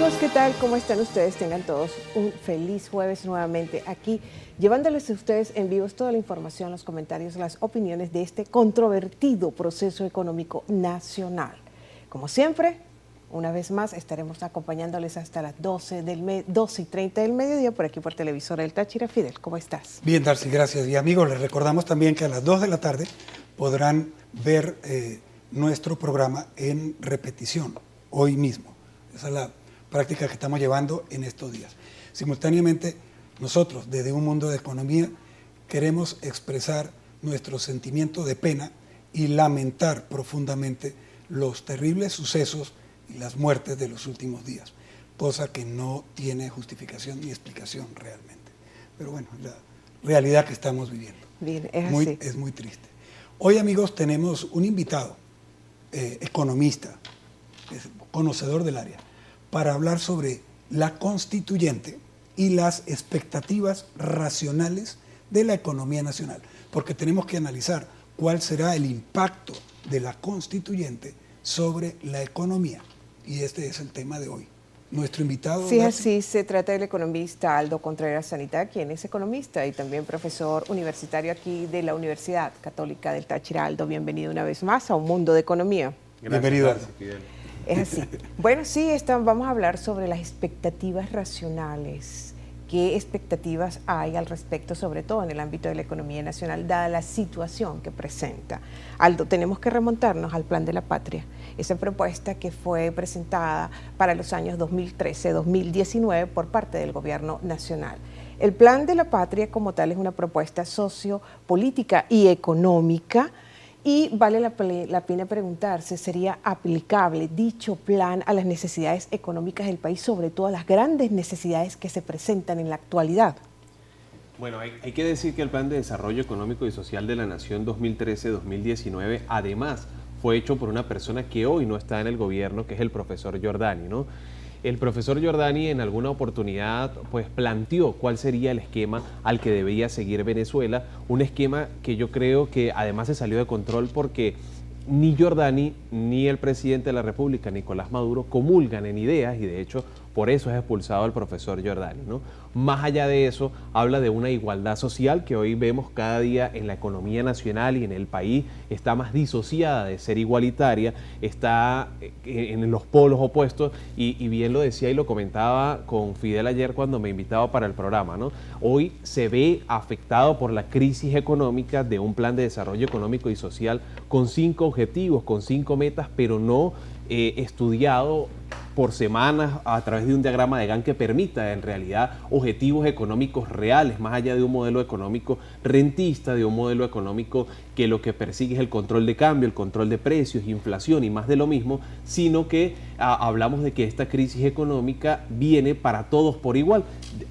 amigos, ¿qué tal? ¿Cómo están ustedes? Tengan todos un feliz jueves nuevamente aquí, llevándoles a ustedes en vivos toda la información, los comentarios, las opiniones de este controvertido proceso económico nacional. Como siempre, una vez más estaremos acompañándoles hasta las 12:30 del mediodía por aquí por Televisora del Táchira. Fidel, ¿cómo estás? Bien, Darcy, gracias. Y amigos, les recordamos también que a las 2 de la tarde podrán ver nuestro programa en repetición, hoy mismo. Esa es la práctica que estamos llevando en estos días. Simultáneamente, nosotros, desde Un Mundo de Economía, queremos expresar nuestro sentimiento de pena y lamentar profundamente los terribles sucesos y las muertes de los últimos días, cosa que no tiene justificación ni explicación realmente. Pero bueno, la realidad que estamos viviendo. Bien, así. Es muy triste. Hoy, amigos, tenemos un invitado, economista, conocedor del área, para hablar sobre la constituyente y las expectativas racionales de la economía nacional, porque tenemos que analizar cuál será el impacto de la constituyente sobre la economía, y este es el tema de hoy. Nuestro invitado... Sí, así se trata del economista Aldo Contreras Sanitá, quien es economista y también profesor universitario aquí de la Universidad Católica del Táchira. Aldo, bienvenido una vez más a Un Mundo de Economía. Gracias, bienvenido. Fidel. Es así. Bueno, sí, vamos a hablar sobre las expectativas racionales. ¿Qué expectativas hay al respecto, sobre todo en el ámbito de la economía nacional, dada la situación que presenta? Aldo, tenemos que remontarnos al Plan de la Patria, esa propuesta que fue presentada para los años 2013-2019 por parte del Gobierno Nacional. El Plan de la Patria como tal es una propuesta sociopolítica y económica. Y vale la pena preguntarse, ¿sería aplicable dicho plan a las necesidades económicas del país, sobre todo a las grandes necesidades que se presentan en la actualidad? Bueno, hay que decir que el Plan de Desarrollo Económico y Social de la Nación 2013-2019 además fue hecho por una persona que hoy no está en el gobierno, que es el profesor Giordani, ¿no? El profesor Giordani en alguna oportunidad pues planteó cuál sería el esquema al que debía seguir Venezuela, un esquema que yo creo que además se salió de control porque ni Giordani ni el presidente de la República, Nicolás Maduro, comulgan en ideas y de hecho por eso es expulsado el profesor Giordani, ¿no? Más allá de eso, habla de una igualdad social que hoy vemos cada día en la economía nacional y en el país, está más disociada de ser igualitaria, está en los polos opuestos y bien lo decía y lo comentaba con Fidel ayer cuando me invitaba para el programa, ¿no? Hoy se ve afectado por la crisis económica de un plan de desarrollo económico y social con 5 objetivos, con 5 metas, pero no estudiado por semanas a través de un diagrama de Gantt que permita en realidad objetivos económicos reales, más allá de un modelo económico rentista, de un modelo económico que lo que persigue es el control de cambio, el control de precios, inflación y más de lo mismo, sino que hablamos de que esta crisis económica viene para todos por igual.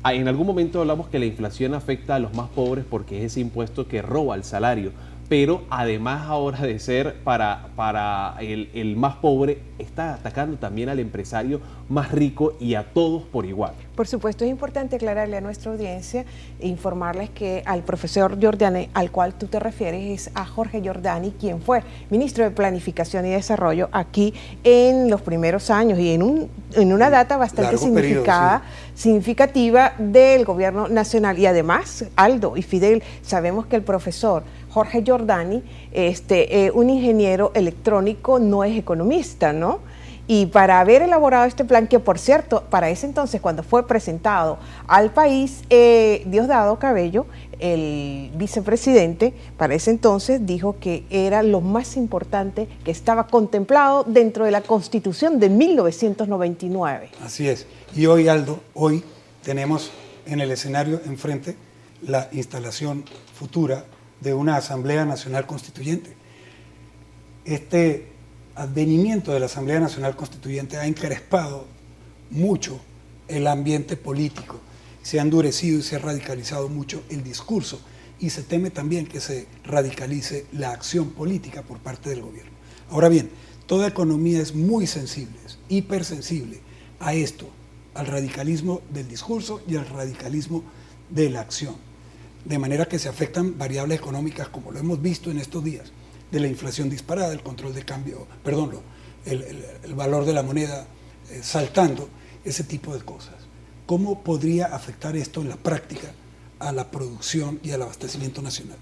En algún momento hablamos que la inflación afecta a los más pobres porque es ese impuesto que roba el salario, pero además ahora de ser para el más pobre, está atacando también al empresario más rico y a todos por igual. Por supuesto, es importante aclararle a nuestra audiencia e informarles que al profesor Giordani, al cual tú te refieres, es a Jorge Giordani, quien fue ministro de Planificación y Desarrollo aquí en los primeros años y en una data bastante significativa del gobierno nacional. Y además, Aldo y Fidel, sabemos que el profesor Jorge Giordani, un ingeniero electrónico, no es economista, ¿no? Y para haber elaborado este plan, que por cierto, para ese entonces, cuando fue presentado al país, Diosdado Cabello, el vicepresidente, para ese entonces dijo que era lo más importante que estaba contemplado dentro de la Constitución de 1999. Así es. Y hoy, Aldo, hoy tenemos en el escenario enfrente la instalación futura de una Asamblea Nacional Constituyente. Este advenimiento de la Asamblea Nacional Constituyente ha encrespado mucho el ambiente político, se ha endurecido y se ha radicalizado mucho el discurso y se teme también que se radicalice la acción política por parte del gobierno. Ahora bien, toda economía es muy sensible, es hipersensible a esto, al radicalismo del discurso y al radicalismo de la acción, de manera que se afectan variables económicas como lo hemos visto en estos días, de la inflación disparada, el control de cambio, perdón, el valor de la moneda saltando ese tipo de cosas. ¿Cómo podría afectar esto en la práctica a la producción y al abastecimiento nacional?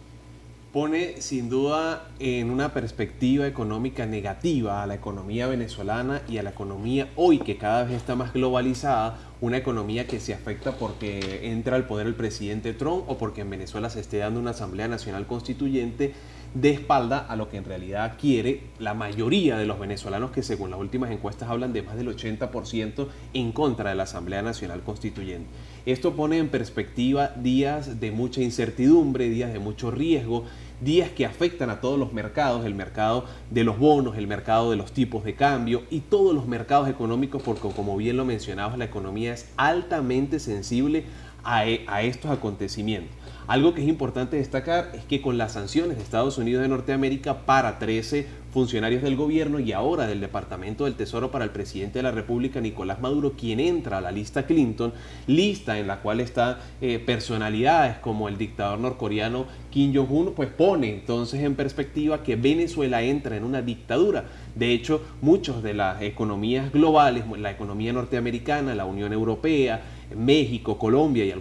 Pone sin duda en una perspectiva económica negativa a la economía venezolana y a la economía hoy que cada vez está más globalizada, una economía que se afecta porque entra al poder el presidente Trump o porque en Venezuela se esté dando una Asamblea Nacional Constituyente de espalda a lo que en realidad quiere la mayoría de los venezolanos, que según las últimas encuestas hablan de más del 80% en contra de la Asamblea Nacional Constituyente. Esto pone en perspectiva días de mucha incertidumbre, días de mucho riesgo, días que afectan a todos los mercados, el mercado de los bonos, el mercado de los tipos de cambio y todos los mercados económicos, porque como bien lo mencionabas, la economía es altamente sensible a estos acontecimientos. Algo que es importante destacar es que con las sanciones de Estados Unidos de Norteamérica para 13 funcionarios del gobierno y ahora del Departamento del Tesoro para el presidente de la República, Nicolás Maduro, quien entra a la lista Clinton, lista en la cual están personalidades como el dictador norcoreano Kim Jong-un, pues pone entonces en perspectiva que Venezuela entra en una dictadura. De hecho, muchas de las economías globales, la economía norteamericana, la Unión Europea, México, Colombia y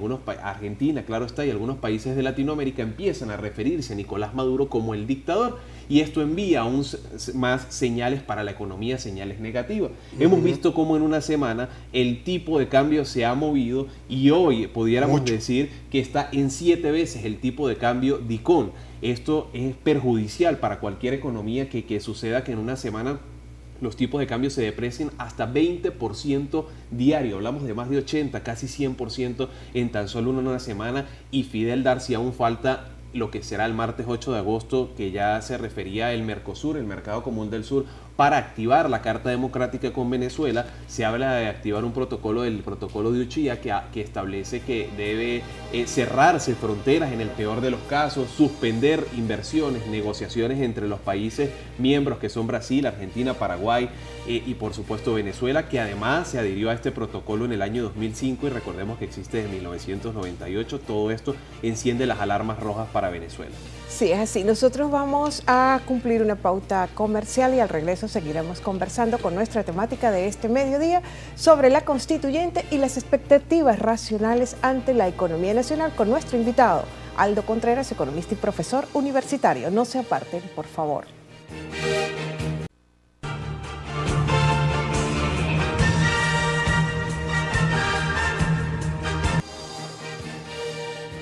Argentina, claro está, y algunos países de Latinoamérica empiezan a referirse a Nicolás Maduro como el dictador, y esto envía aún más señales para la economía, señales negativas. Hemos visto cómo en una semana el tipo de cambio se ha movido y hoy pudiéramos decir que está en 7 veces el tipo de cambio DICOM. Esto es perjudicial para cualquier economía que suceda que en una semana los tipos de cambio se deprecien hasta 20% diario. Hablamos de más de 80, casi 100% en tan solo una semana. Y Fidel Darcy, aún falta lo que será el martes 8 de agosto, que ya se refería el Mercosur, el Mercado Común del Sur, para activar la Carta Democrática con Venezuela. Se habla de activar un protocolo, el protocolo de Uchilla, que establece que debe cerrarse fronteras en el peor de los casos, suspender inversiones, negociaciones entre los países miembros que son Brasil, Argentina, Paraguay y por supuesto Venezuela, que además se adhirió a este protocolo en el año 2005 y recordemos que existe desde 1998. Todo esto enciende las alarmas rojas para Venezuela. Sí, es así. Nosotros vamos a cumplir una pauta comercial y al regreso seguiremos conversando con nuestra temática de este mediodía sobre la constituyente y las expectativas racionales ante la economía nacional con nuestro invitado, Aldo Contreras, economista y profesor universitario. No se aparten, por favor.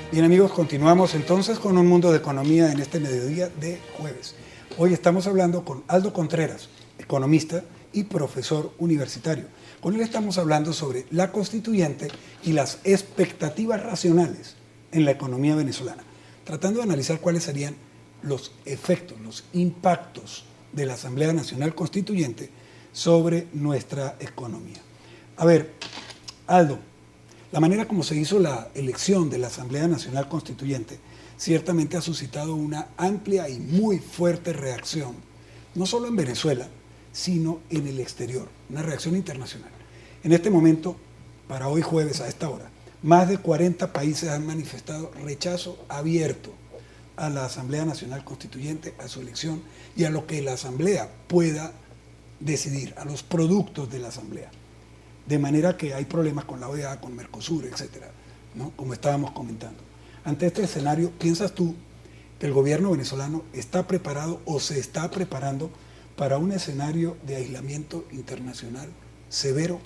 Bien amigos, continuamos entonces con un mundo de economía en este mediodía de jueves. Hoy estamos hablando con Aldo Contreras, economista y profesor universitario. Con él estamos hablando sobre la constituyente y las expectativas racionales en la economía venezolana, tratando de analizar cuáles serían los efectos, los impactos de la Asamblea Nacional Constituyente sobre nuestra economía. A ver, Aldo, la manera como se hizo la elección de la Asamblea Nacional Constituyente ciertamente ha suscitado una amplia y muy fuerte reacción, no solo en Venezuela, sino en el exterior, una reacción internacional. En este momento, para hoy jueves a esta hora, más de 40 países han manifestado rechazo abierto a la Asamblea Nacional Constituyente, a su elección y a lo que la Asamblea pueda decidir, a los productos de la Asamblea. De manera que hay problemas con la OEA, con Mercosur, etcétera, ¿no? Como estábamos comentando. Ante este escenario, ¿piensas tú que el gobierno venezolano está preparado o se está preparando para un escenario de aislamiento internacional severo?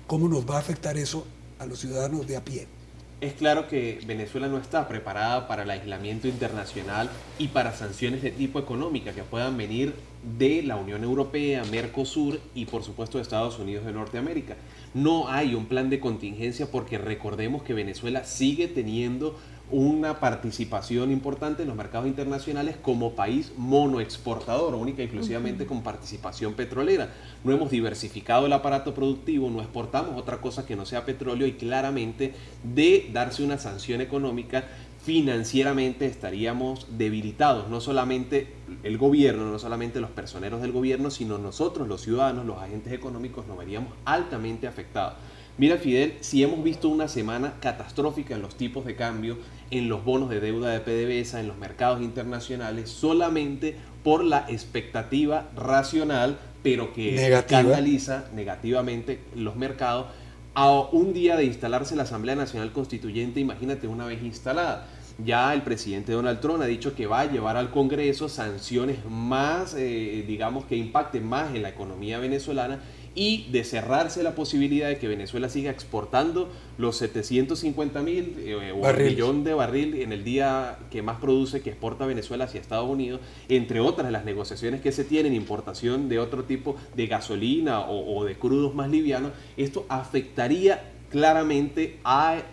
¿Cómo nos va a afectar eso a los ciudadanos de a pie? Es claro que Venezuela no está preparada para el aislamiento internacional y para sanciones de tipo económica que puedan venir de la Unión Europea, Mercosur y por supuesto de Estados Unidos de Norteamérica. No hay un plan de contingencia porque recordemos que Venezuela sigue teniendo una participación importante en los mercados internacionales como país monoexportador, única y exclusivamente con participación petrolera. No hemos diversificado el aparato productivo, no exportamos otra cosa que no sea petróleo y claramente de darse una sanción económica financieramente estaríamos debilitados, no solamente el gobierno, no solamente los personeros del gobierno, sino nosotros, los ciudadanos, los agentes económicos, nos veríamos altamente afectados. Mira, Fidel, si hemos visto una semana catastrófica en los tipos de cambio, en los bonos de deuda de PDVSA, en los mercados internacionales, solamente por la expectativa racional, pero que canaliza negativamente los mercados a un día de instalarse la Asamblea Nacional Constituyente, imagínate una vez instalada. Ya el presidente Donald Trump ha dicho que va a llevar al Congreso sanciones más, digamos, que impacten más en la economía venezolana, y de cerrarse la posibilidad de que Venezuela siga exportando los 750.000 o un millón de barril en el día que más produce, que exporta Venezuela hacia Estados Unidos, entre otras de las negociaciones que se tienen, importación de otro tipo de gasolina o de crudos más livianos. Esto afectaría claramente al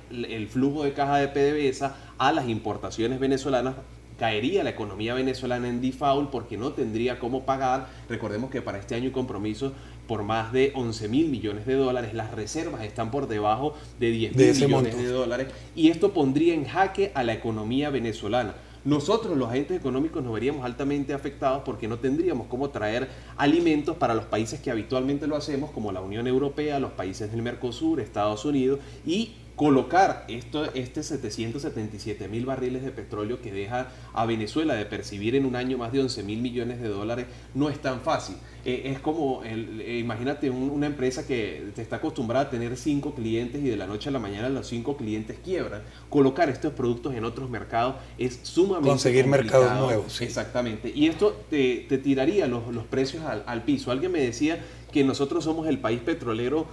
flujo de caja de PDVSA, a las importaciones venezolanas. Caería la economía venezolana en default porque no tendría cómo pagar. Recordemos que para este año hay compromisos por más de 11.000 millones de dólares. Las reservas están por debajo de 10.000 millones de dólares, y esto pondría en jaque a la economía venezolana. Nosotros, los agentes económicos, nos veríamos altamente afectados porque no tendríamos cómo traer alimentos para los países que habitualmente lo hacemos, como la Unión Europea, los países del Mercosur, Estados Unidos, y colocar este 777.000 barriles de petróleo que deja a Venezuela de percibir en un año más de 11.000 millones de dólares no es tan fácil. Es como, imagínate una empresa que te está acostumbrada a tener 5 clientes y de la noche a la mañana los 5 clientes quiebran. Colocar estos productos en otros mercados es sumamente conseguir complicado. Mercados nuevos. Sí. Exactamente. Y esto te tiraría los precios al piso. Alguien me decía que nosotros somos el país petrolero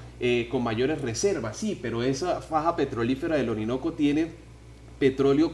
con mayores reservas. Sí, pero esa faja petrolífera del Orinoco tiene petróleo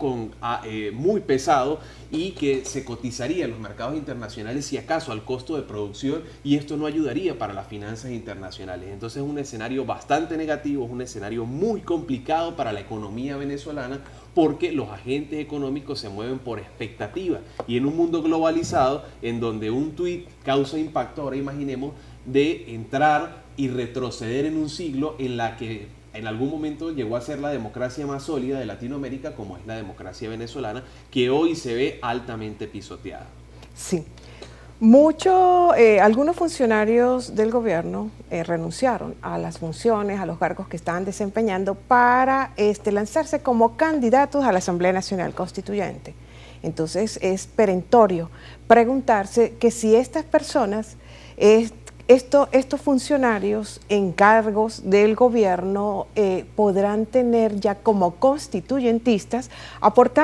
muy pesado y que se cotizaría en los mercados internacionales, si acaso, al costo de producción, y esto no ayudaría para las finanzas internacionales. Entonces es un escenario bastante negativo, es un escenario muy complicado para la economía venezolana, porque los agentes económicos se mueven por expectativa, y en un mundo globalizado en donde un tuit causa impacto, ahora imaginemos de entrar y retroceder en un siglo en la que en algún momento llegó a ser la democracia más sólida de Latinoamérica, como es la democracia venezolana, que hoy se ve altamente pisoteada. Sí. Algunos funcionarios del gobierno renunciaron a las funciones, a los cargos que estaban desempeñando para lanzarse como candidatos a la Asamblea Nacional Constituyente. Entonces es perentorio preguntarse que si estas personas, estos funcionarios en cargos del gobierno podrán tener ya como constituyentistas,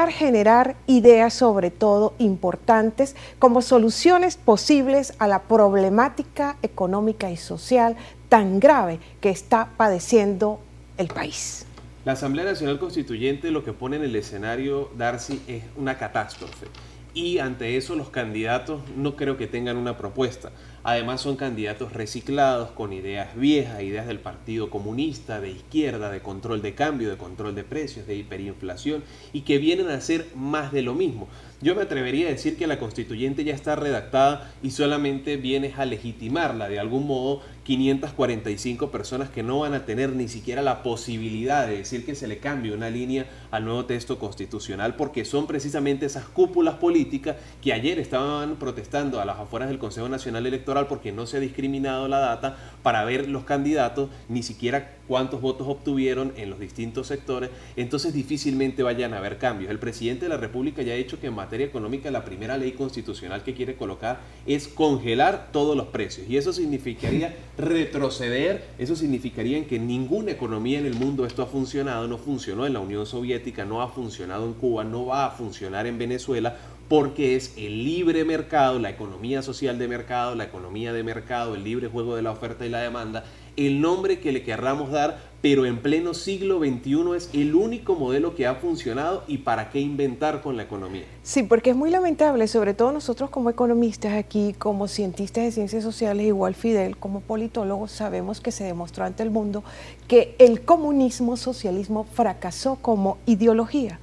generar ideas sobre todo importantes como soluciones posibles a la problemática económica y social tan grave que está padeciendo el país. La Asamblea Nacional Constituyente lo que pone en el escenario, Darcy, es una catástrofe. Y ante eso los candidatos no creo que tengan una propuesta. Además son candidatos reciclados con ideas viejas, ideas del Partido Comunista, de izquierda, de control de cambio, de control de precios, de hiperinflación, y que vienen a hacer más de lo mismo. Yo me atrevería a decir que la constituyente ya está redactada y solamente viene a legitimarla de algún modo 545 personas que no van a tener ni siquiera la posibilidad de decir que se le cambie una línea al nuevo texto constitucional, porque son precisamente esas cúpulas políticas que ayer estaban protestando a las afueras del Consejo Nacional Electoral porque no se ha discriminado la data para ver los candidatos, ni siquiera cuántos votos obtuvieron en los distintos sectores. Entonces difícilmente vayan a haber cambios. El presidente de la República ya ha dicho que en materia económica la primera ley constitucional que quiere colocar es congelar todos los precios, y eso significaría retroceder. Eso significaría en que ninguna economía en el mundo esto ha funcionado. No funcionó en la Unión Soviética, no ha funcionado en Cuba, no va a funcionar en Venezuela, porque es el libre mercado, la economía social de mercado, la economía de mercado, el libre juego de la oferta y la demanda, el nombre que le querramos dar, pero en pleno siglo XXI es el único modelo que ha funcionado. ¿Y para qué inventar con la economía? Sí, porque es muy lamentable, sobre todo nosotros como economistas aquí, como cientistas de ciencias sociales, igual Fidel, como politólogos, sabemos que se demostró ante el mundo que el comunismo, socialismo fracasó como ideología,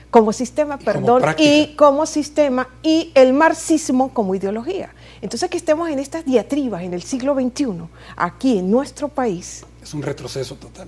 como sistema, como sistema, y el marxismo como ideología. Entonces que estemos en estas diatribas en el siglo XXI, aquí en nuestro país. Es un retroceso total.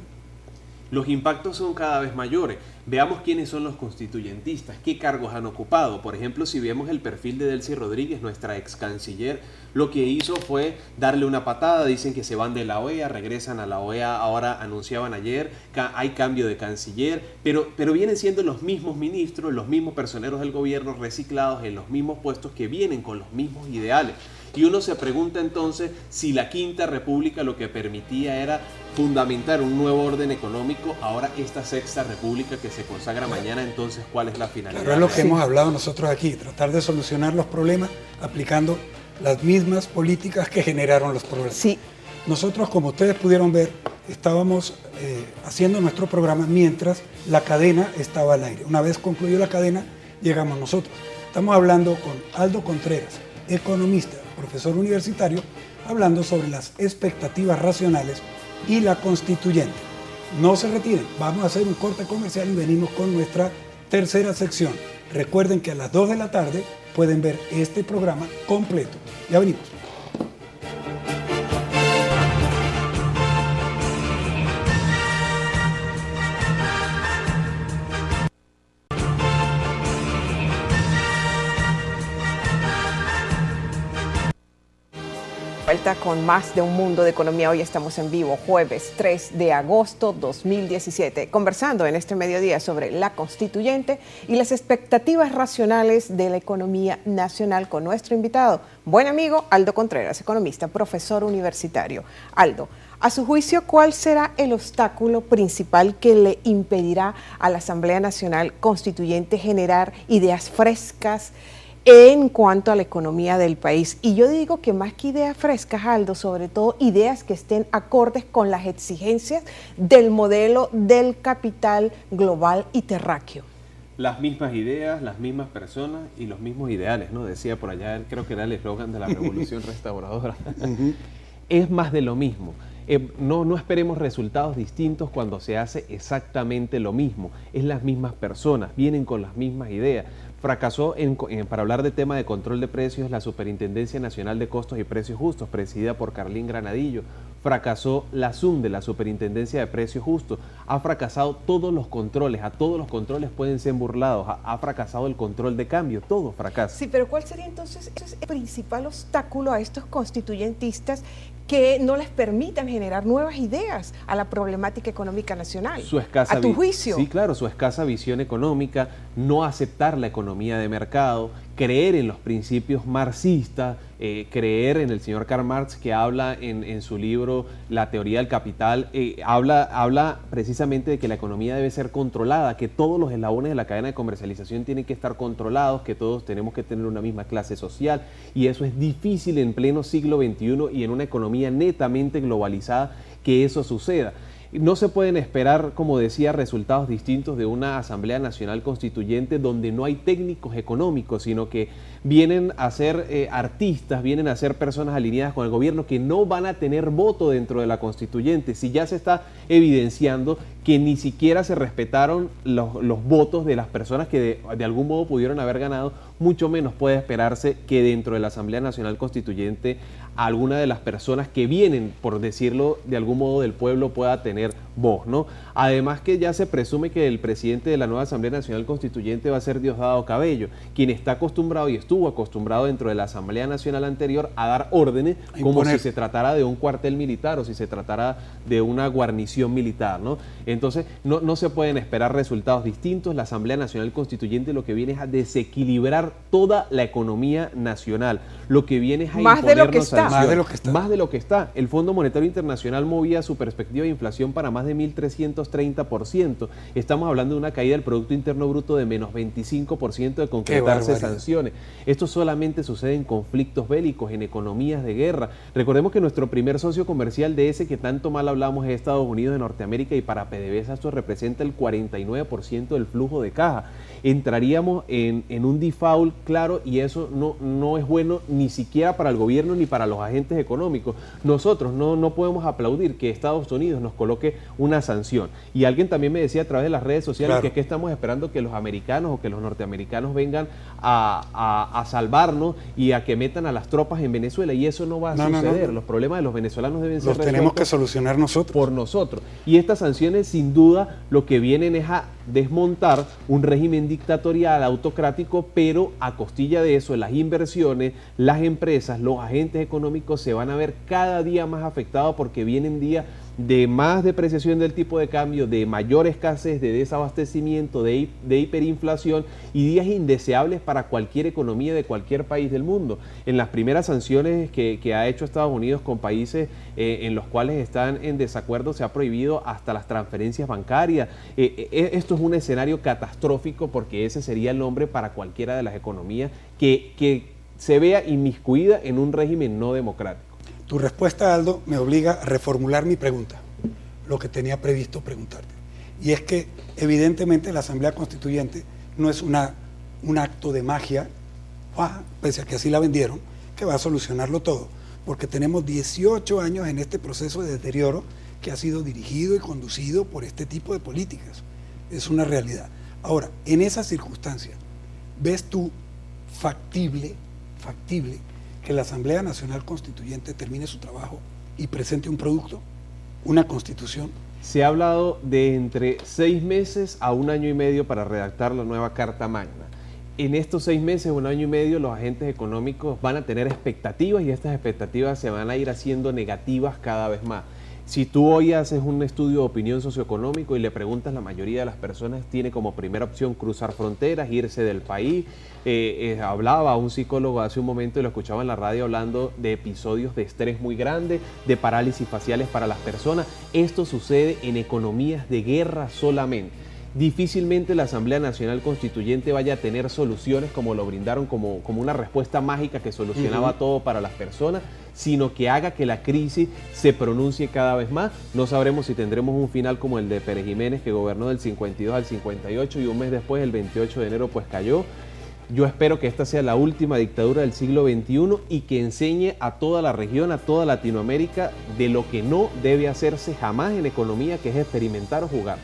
Los impactos son cada vez mayores. Veamos quiénes son los constituyentistas, qué cargos han ocupado. Por ejemplo, si vemos el perfil de Delcy Rodríguez, nuestra ex canciller, lo que hizo fue darle una patada. Dicen que se van de la OEA, regresan a la OEA, ahora anunciaban ayer, hay cambio de canciller, pero vienen siendo los mismos ministros, los mismos personeros del gobierno reciclados en los mismos puestos que vienen con los mismos ideales. Y uno se pregunta entonces si la Quinta República lo que permitía era fundamentar un nuevo orden económico, ahora esta Sexta República que se consagra mañana, entonces ¿cuál es la finalidad? Claro, es lo que hemos hablado nosotros aquí, tratar de solucionar los problemas aplicando las mismas políticas que generaron los problemas. Sí. Nosotros, como ustedes pudieron ver, estábamos haciendo nuestro programa mientras la cadena estaba al aire. Una vez concluyó la cadena, llegamos nosotros. Estamos hablando con Aldo Contreras, economista, profesor universitario, hablando sobre las expectativas racionales y la constituyente. No se retiren, vamos a hacer un corte comercial y venimos con nuestra tercera sección. Recuerden que a las 2 de la tarde pueden ver este programa completo. Ya venimos. Vuelta con más de Un Mundo de Economía. Hoy estamos en vivo, jueves 3 de agosto 2017, conversando en este mediodía sobre la constituyente y las expectativas racionales de la economía nacional con nuestro invitado, buen amigo Aldo Contreras, economista, profesor universitario. Aldo, a su juicio, ¿cuál será el obstáculo principal que le impedirá a la Asamblea Nacional Constituyente generar ideas frescas en cuanto a la economía del país? Y yo digo que más que ideas frescas, Aldo, sobre todo ideas que estén acordes con las exigencias del modelo del capital global y terráqueo. Las mismas ideas, las mismas personas y los mismos ideales, ¿no? Decía por allá, creo que era el eslogan de la Revolución Restauradora. Es más de lo mismo. No esperemos resultados distintos cuando se hace exactamente lo mismo. Es las mismas personas, vienen con las mismas ideas. Fracasó, para hablar de tema de control de precios, la Superintendencia Nacional de Costos y Precios Justos, presidida por Carlín Granadillo. Fracasó la SUNDE, la Superintendencia de Precios Justos. Ha fracasado todos los controles, a todos los controles pueden ser burlados. Ha fracasado el control de cambio, todo fracasa. Sí, pero ¿cuál sería entonces el principal obstáculo a estos constituyentistas que no les permitan generar nuevas ideas a la problemática económica nacional? Su escasa, a tu juicio. Sí, claro, su escasa visión económica, no aceptar la economía de mercado, creer en los principios marxistas, creer en el señor Karl Marx, que habla en su libro La teoría del capital, habla precisamente de que la economía debe ser controlada, que todos los eslabones de la cadena de comercialización tienen que estar controlados, que todos tenemos que tener una misma clase social, y eso es difícil en pleno siglo XXI y en una economía netamente globalizada que eso suceda. No se pueden esperar, como decía, resultados distintos de una Asamblea Nacional Constituyente donde no hay técnicos económicos, sino que vienen a ser artistas, vienen a ser personas alineadas con el gobierno que no van a tener voto dentro de la constituyente. Si ya se está evidenciando que ni siquiera se respetaron los votos de las personas que de algún modo pudieron haber ganado, mucho menos puede esperarse que dentro de la Asamblea Nacional Constituyente alguna de las personas que vienen, por decirlo de algún modo, del pueblo pueda tener voz, ¿no? Además que ya se presume que el presidente de la nueva Asamblea Nacional Constituyente va a ser Diosdado Cabello, quien está acostumbrado y estuvo acostumbrado dentro de la Asamblea Nacional anterior a dar órdenes como si se tratara de un cuartel militar o si se tratara de una guarnición militar, ¿no? Entonces no se pueden esperar resultados distintos. La Asamblea Nacional Constituyente lo que viene es a desequilibrar toda la economía nacional, lo que viene es a más de lo que está. Más de lo que está. Más de lo que está. El Fondo Monetario Internacional movía su perspectiva de inflación para más de 1.330%. Estamos hablando de una caída del Producto Interno Bruto de menos 25% de concretarse sanciones. Esto solamente sucede en conflictos bélicos, en economías de guerra. Recordemos que nuestro primer socio comercial de ese que tanto mal hablamos es Estados Unidos de Norteamérica, y para PDVSA esto representa el 49% del flujo de caja. Entraríamos en un default claro, y eso no es bueno ni siquiera para el gobierno ni para los agentes económicos. Nosotros no podemos aplaudir que Estados Unidos nos coloque una sanción. Y alguien también me decía a través de las redes sociales que estamos esperando que los americanos o que los norteamericanos vengan a salvarnos y a que metan a las tropas en Venezuela, y eso no va a suceder. Los problemas de los venezolanos deben ser resueltos. Los tenemos que solucionar nosotros. Por nosotros. Y estas sanciones sin duda lo que vienen es a desmontar un régimen dictatorial, autocrático, pero a costilla de eso, las inversiones, las empresas, los agentes económicos se van a ver cada día más afectados porque vienen días de más depreciación del tipo de cambio, de mayor escasez, de desabastecimiento, de hiperinflación y días indeseables para cualquier economía de cualquier país del mundo. En las primeras sanciones que ha hecho Estados Unidos con países en los cuales están en desacuerdo, se ha prohibido hasta las transferencias bancarias. Esto es un escenario catastrófico porque ese sería el nombre para cualquiera de las economías que se vea inmiscuida en un régimen no democrático. Tu respuesta, Aldo, me obliga a reformular mi pregunta, lo que tenía previsto preguntarte. Y es que, evidentemente, la Asamblea Constituyente no es un acto de magia, pese a que así la vendieron, que va a solucionarlo todo, porque tenemos 18 años en este proceso de deterioro que ha sido dirigido y conducido por este tipo de políticas. Es una realidad. Ahora, en esas circunstancias, ¿ves tú factible que la Asamblea Nacional Constituyente termine su trabajo y presente un producto, una constitución? Se ha hablado de entre 6 meses a 1 año y medio para redactar la nueva Carta Magna. En estos 6 meses, 1 año y medio, los agentes económicos van a tener expectativas y estas expectativas se van a ir haciendo negativas cada vez más. Si tú hoy haces un estudio de opinión socioeconómico y le preguntas, la mayoría de las personas tiene como primera opción cruzar fronteras, irse del país. Hablaba un psicólogo hace un momento y lo escuchaba en la radio hablando de episodios de estrés muy grande, de parálisis faciales para las personas. Esto sucede en economías de guerra solamente. Difícilmente la Asamblea Nacional Constituyente vaya a tener soluciones como lo brindaron como una respuesta mágica que solucionaba todo para las personas, sino que haga que la crisis se pronuncie cada vez más. No sabremos si tendremos un final como el de Pérez Jiménez, que gobernó del 52 al 58 y un mes después, el 28 de enero, pues cayó. Yo espero que esta sea la última dictadura del siglo XXI y que enseñe a toda la región, a toda Latinoamérica, de lo que no debe hacerse jamás en economía, que es experimentar o jugar.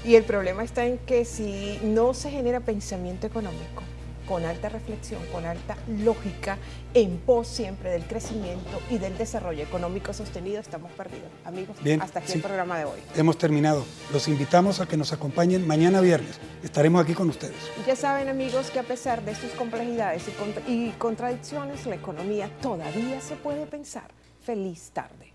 Y el problema está en que si no se genera pensamiento económico con alta reflexión, con alta lógica, en pos siempre del crecimiento y del desarrollo económico sostenido, estamos perdidos. Amigos, bien, hasta aquí el programa de hoy. Hemos terminado. Los invitamos a que nos acompañen mañana viernes. Estaremos aquí con ustedes. Ya saben, amigos, que a pesar de sus complejidades y contradicciones, la economía todavía se puede pensar. Feliz tarde.